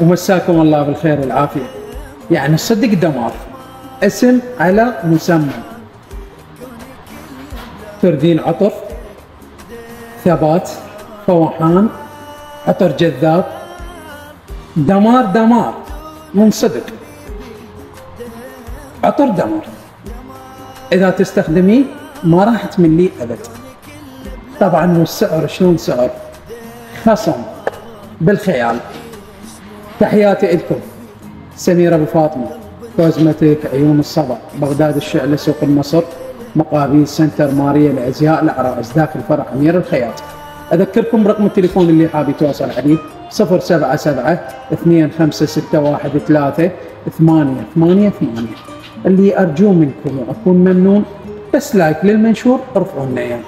ومساكم الله بالخير والعافية. يعني صدق دمار، اسم على مسمى. تردين عطر، ثبات، فوحان، عطر جذاب، دمار دمار من صدق، عطر دمار. إذا تستخدميه ما راح تمليه أبد. طبعا والسعر شلون سعر؟ خصم بالخيال. تحياتي لكم. سمير أبو فاطمة، كوزمتك، عيون الصبا، بغداد الشعلة، سوق المصر، مقابل سنتر ماريا الأزياء العرائس، داخل فرع أمير الخياط. أذكركم برقم التليفون اللي حاب يتواصل عليه 077 2561 3888. اللي أرجوه منكم وأكون ممنون بس لايك للمنشور، ارفعوا لنا اياه.